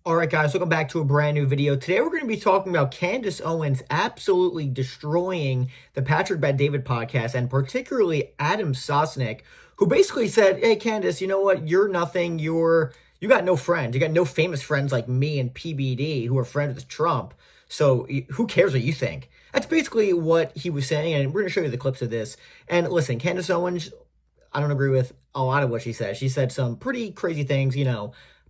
All right, guys, welcome back to a brand new video. Today, we're going to be talking about Candace Owens absolutely destroying the Patrick Bet-David podcast, and particularly Adam Sosnick, who basically said, "Hey, Candace, you know what? You're nothing. You got no friends. You got no famous friends like me and PBD who are friends with Trump. So who cares what you think?" That's basically what he was saying, and we're going to show you the clips of this. And listen, Candace Owens, I don't agree with a lot of what she said. She said some pretty crazy things,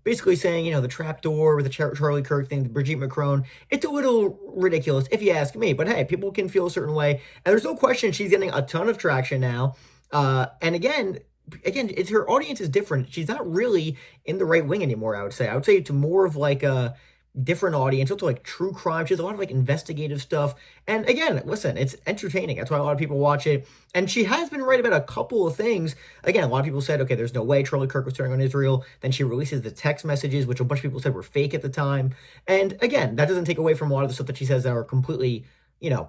basically saying, the trapdoor with the Charlie Kirk thing, the Brigitte Macron. It's a little ridiculous if you ask me, but hey, people can feel a certain way. And there's no question she's getting a ton of traction now. And again, it's her audience is different. She's not really in the right wing anymore, I would say. I would say it's more of like a different audience, also like true crime. She has a lot of like investigative stuff. And again, listen, it's entertaining. That's why a lot of people watch it. And she has been right about a couple of things. Again, a lot of people said, okay, there's no way Charlie Kirk was turning on Israel. Then she releases the text messages, which a bunch of people said were fake at the time. And again, that doesn't take away from a lot of the stuff that she says that are completely,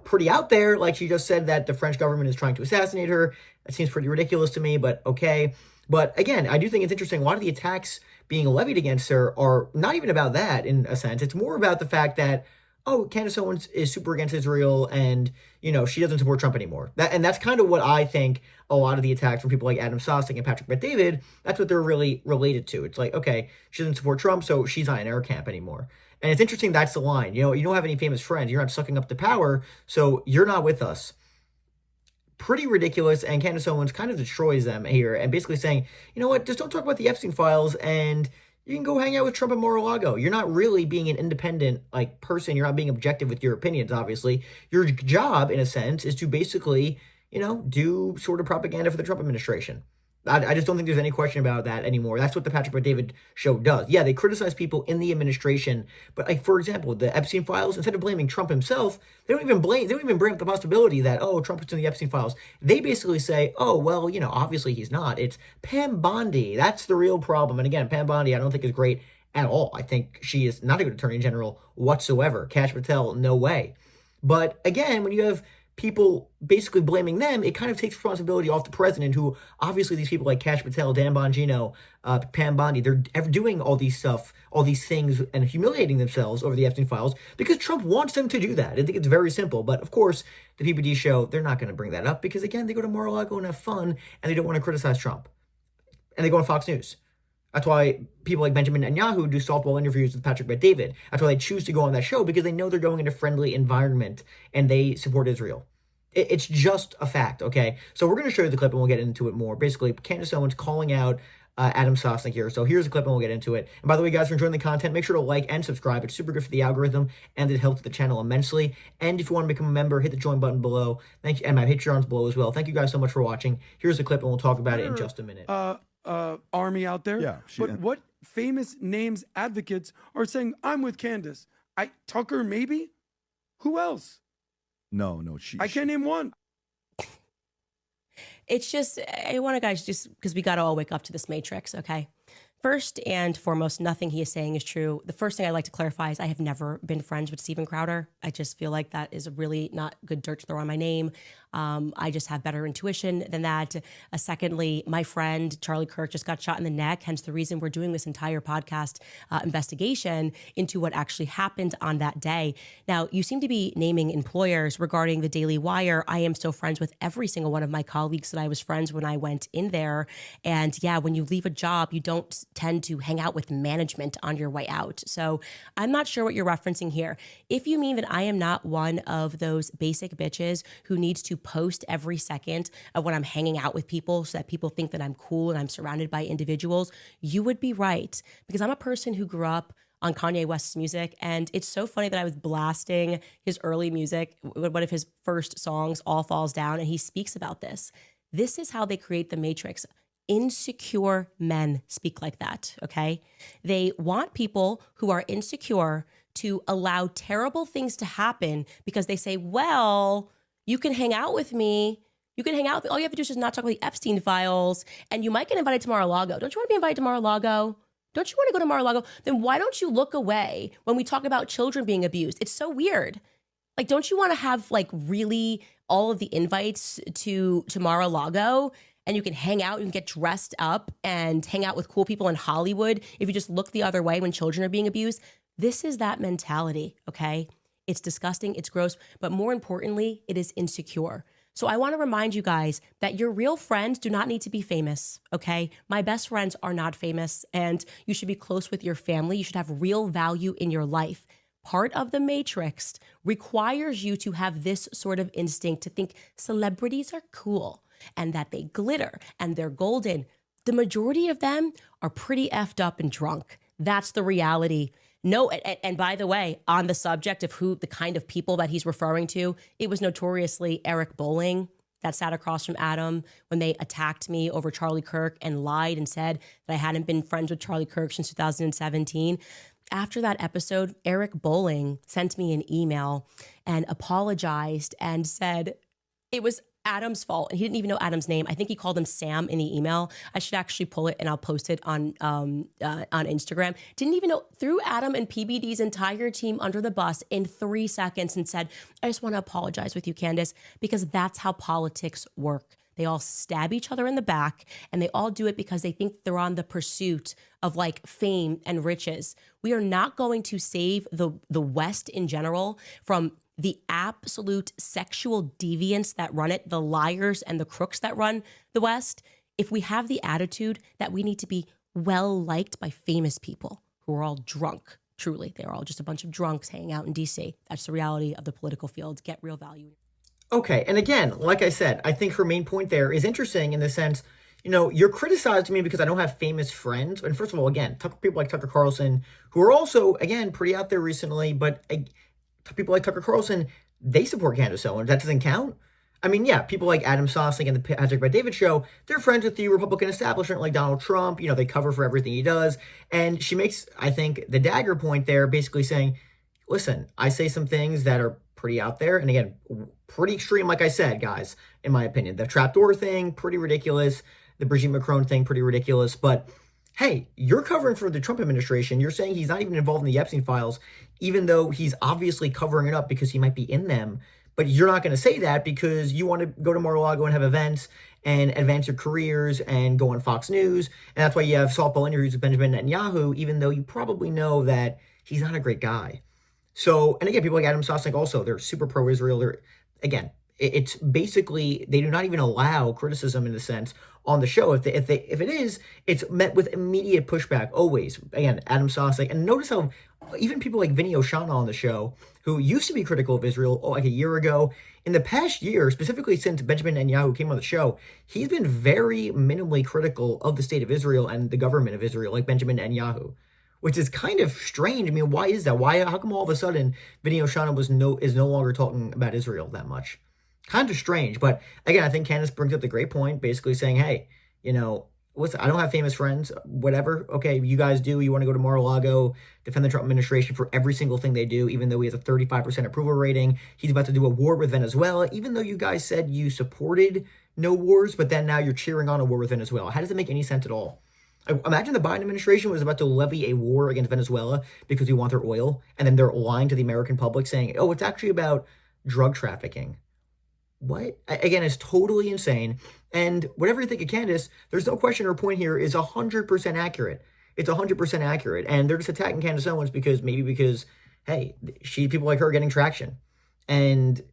pretty out there. Like she just said that the French government is trying to assassinate her. That seems pretty ridiculous to me, but okay. But again, I do think it's interesting. A lot of the attacks being levied against her are not even about that in a sense. It's more about the fact that, oh, Candace Owens is super against Israel and, she doesn't support Trump anymore. And that's kind of what I think a lot of the attacks from people like Adam Sosnick and Patrick Bet-David, that's what they're really related to. It's like, okay, she doesn't support Trump, so she's not in our camp anymore. And it's interesting that's the line. You don't have any famous friends. You're not sucking up the power, so you're not with us. Pretty ridiculous, and Candace Owens kind of destroys them here and basically saying, you know what, just don't talk about the Epstein files and you can go hang out with Trump and Mar-a-Lago. You're not really being an independent person. You're not being objective with your opinions, obviously. Your job, in a sense, is to basically, do sort of propaganda for the Trump administration. I just don't think there's any question about that anymore. That's what the Patrick Bet-David show does. Yeah, they criticize people in the administration, but for example, the Epstein files, instead of blaming Trump himself, they don't even bring up the possibility that, oh, Trump was in the Epstein files. They basically say, oh, well, obviously he's not. It's Pam Bondi. That's the real problem. And again, Pam Bondi, I don't think is great at all. I think she is not a good attorney general whatsoever. Kash Patel, no way. But again, when you have people basically blaming them, it kind of takes responsibility off the president, who obviously these people like Kash Patel, Dan Bongino, Pam Bondi, they're doing all these things and humiliating themselves over the Epstein files because Trump wants them to do that. I think it's very simple. But of course, the PBD show, they're not going to bring that up because, again, they go to Mar-a-Lago and have fun and they don't want to criticize Trump. And they go on Fox News. That's why people like Benjamin Netanyahu do softball interviews with Patrick Bet-David. That's why they choose to go on that show, because they know they're going in a friendly environment and they support Israel. It's just a fact, okay? So we're going to show you the clip and we'll get into it more. Basically, Candace Owens calling out Adam Sosnick here. So here's the clip and we'll get into it. And by the way, guys, if you're enjoying the content, make sure to like and subscribe. It's super good for the algorithm and it helps the channel immensely. And if you want to become a member, hit the join button below. Thank you, and my Patreon's below as well. Thank you guys so much for watching. Here's the clip and we'll talk about it in just a minute. Army out there. Yeah. But what famous names advocates are saying, I'm with Candace? Tucker, maybe? Who else? No, I can't name one. It's just, I want to, guys, just because we got to all wake up to this matrix, okay? First and foremost, nothing he is saying is true. The first thing I'd like to clarify is I have never been friends with Steven Crowder. I just feel like that is really not good dirt to throw on my name. I just have better intuition than that. Secondly, my friend Charlie Kirk just got shot in the neck, hence the reason we're doing this entire podcast investigation into what actually happened on that day. Now, you seem to be naming employers regarding the Daily Wire. I am still friends with every single one of my colleagues that I was friends when I went in there. And yeah, when you leave a job, you don't tend to hang out with management on your way out. So I'm not sure what you're referencing here. If you mean that I am not one of those basic bitches who needs to post every second of when I'm hanging out with people so that people think that I'm cool and I'm surrounded by individuals, you would be right. Because I'm a person who grew up on Kanye West's music. And it's so funny that I was blasting his early music, one of his first songs, All Falls Down, and he speaks about this. This is how they create the matrix. Insecure men speak like that, okay? They want people who are insecure to allow terrible things to happen because they say, well, you can hang out with me. You can hang out. All you have to do is just not talk about the Epstein files, and you might get invited to Mar-a-Lago. Don't you want to be invited to Mar-a-Lago? Don't you want to go to Mar-a-Lago? Then why don't you look away when we talk about children being abused? It's so weird. Like, don't you want to have, like, really all of the invites to Mar-a-Lago? and you can hang out, you can get dressed up and hang out with cool people in Hollywood if you just look the other way when children are being abused. This is that mentality, okay? It's disgusting, it's gross, but more importantly, it is insecure. So I want to remind you guys that your real friends do not need to be famous, okay? My best friends are not famous, and you should be close with your family. You should have real value in your life. Part of the matrix requires you to have this sort of instinct to think celebrities are cool and that they glitter and they're golden. The majority of them are pretty effed up and drunk. That's the reality. No, and by the way, on the subject of who the kind of people that he's referring to, it was notoriously Eric Bolling that sat across from Adam when they attacked me over Charlie Kirk and lied and said that I hadn't been friends with Charlie Kirk since 2017. After that episode, Eric Bolling sent me an email and apologized and said it was Adam's fault. And he didn't even know Adam's name. I think he called him Sam in the email. I should actually pull it and I'll post it on Instagram. Didn't even know, threw Adam and PBD's entire team under the bus in 3 seconds and said, I just want to apologize with you, Candace, because that's how politics work. They all stab each other in the back, and they all do it because they think they're on the pursuit of like fame and riches. We are not going to save the West in general from the absolute sexual deviants that run it, the liars and the crooks that run the West, if we have the attitude that we need to be well liked by famous people who are all drunk. Truly, they're all just a bunch of drunks hanging out in DC. That's the reality of the political field. Get real value. Okay, and again, like I said, I think her main point there is interesting in the sense, you're criticizing me because I don't have famous friends. And first of all, again, people like Tucker Carlson, who are also, again, pretty out there recently, but people like Tucker Carlson, they support Candace Owens. That doesn't count. I mean, yeah, people like Adam Sosnick and the Patrick Bet-David show, they're friends with the Republican establishment like Donald Trump. They cover for everything he does. And she makes, I think, the dagger point there, basically saying, listen, I say some things that are pretty out there. And again, pretty extreme, like I said, guys, in my opinion. The trapdoor thing, pretty ridiculous. The Brigitte Macron thing, pretty ridiculous. But hey, you're covering for the Trump administration. You're saying he's not even involved in the Epstein files, even though he's obviously covering it up because he might be in them. But you're not going to say that because you want to go to Mar-a-Lago and have events and advance your careers and go on Fox News. And that's why you have softball interviews with Benjamin Netanyahu, even though you probably know that he's not a great guy. So, and again, people like Adam Sosnick also, they're super pro-Israel. Again, it's basically, they do not even allow criticism in a sense on the show. If it is, it's met with immediate pushback, always. Again, Adam Sosnick. And notice how even people like Vinny Oshana on the show, who used to be critical of Israel like a year ago, in the past year, specifically since Benjamin Netanyahu came on the show, he's been very minimally critical of the state of Israel and the government of Israel, like Benjamin Netanyahu, which is kind of strange. I mean, why is that? How come all of a sudden Vinny Oshana is no longer talking about Israel that much? Kind of strange. But again, I think Candace brings up the great point, basically saying, hey, listen, I don't have famous friends, whatever. Okay, you guys do. You want to go to Mar-a-Lago, defend the Trump administration for every single thing they do, even though he has a 35% approval rating. He's about to do a war with Venezuela, even though you guys said you supported no wars, but then now you're cheering on a war with Venezuela. How does it make any sense at all? Imagine the Biden administration was about to levy a war against Venezuela because we want their oil, and then they're lying to the American public saying, oh, it's actually about drug trafficking. What? Again, it's totally insane. And whatever you think of Candace, there's no question her point here is 100% accurate. It's 100% accurate. And they're just attacking Candace Owens because, hey, people like her are getting traction. And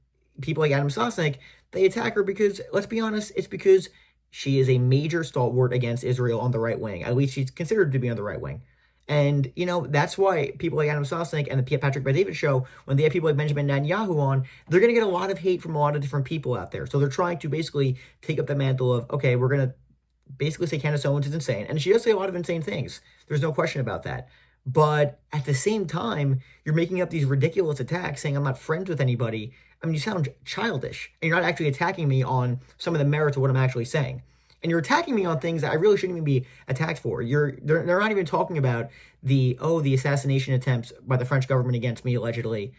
people like Adam Sosnick, they attack her because, let's be honest, it's because she is a major stalwart against Israel on the right wing. At least she's considered to be on the right wing. And, that's why people like Adam Sosnick and the Patrick Bet-David show, when they have people like Benjamin Netanyahu on, they're going to get a lot of hate from a lot of different people out there. So they're trying to basically take up the mantle of, okay, we're going to basically say Candace Owens is insane. And she does say a lot of insane things. There's no question about that. But at the same time, you're making up these ridiculous attacks saying I'm not friends with anybody. I mean, you sound childish. And you're not actually attacking me on some of the merits of what I'm actually saying. And you're attacking me on things that I really shouldn't even be attacked for. They're not even talking about the assassination attempts by the French government against me, allegedly.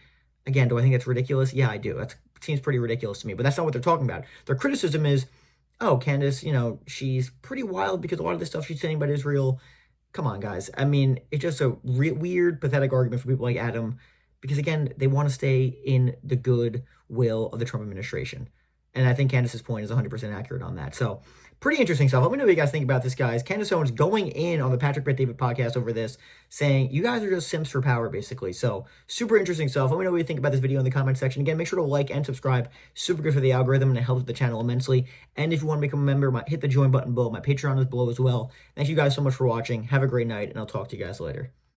Again, do I think that's ridiculous? Yeah, I do. That seems pretty ridiculous to me. But that's not what they're talking about. Their criticism is, oh, Candace, she's pretty wild because a lot of the stuff she's saying about Israel. Come on, guys. I mean, it's just a weird, pathetic argument for people like Adam. Because, again, they want to stay in the good will of the Trump administration. And I think Candace's point is 100% accurate on that. So pretty interesting stuff. Let me know what you guys think about this, guys. Candace Owens going in on the Patrick Bet David podcast over this, saying you guys are just simps for power, basically. So super interesting stuff. Let me know what you think about this video in the comment section. Again, make sure to like and subscribe. Super good for the algorithm, and it helps the channel immensely. And if you want to become a member, hit the join button below. My Patreon is below as well. Thank you guys so much for watching. Have a great night, and I'll talk to you guys later.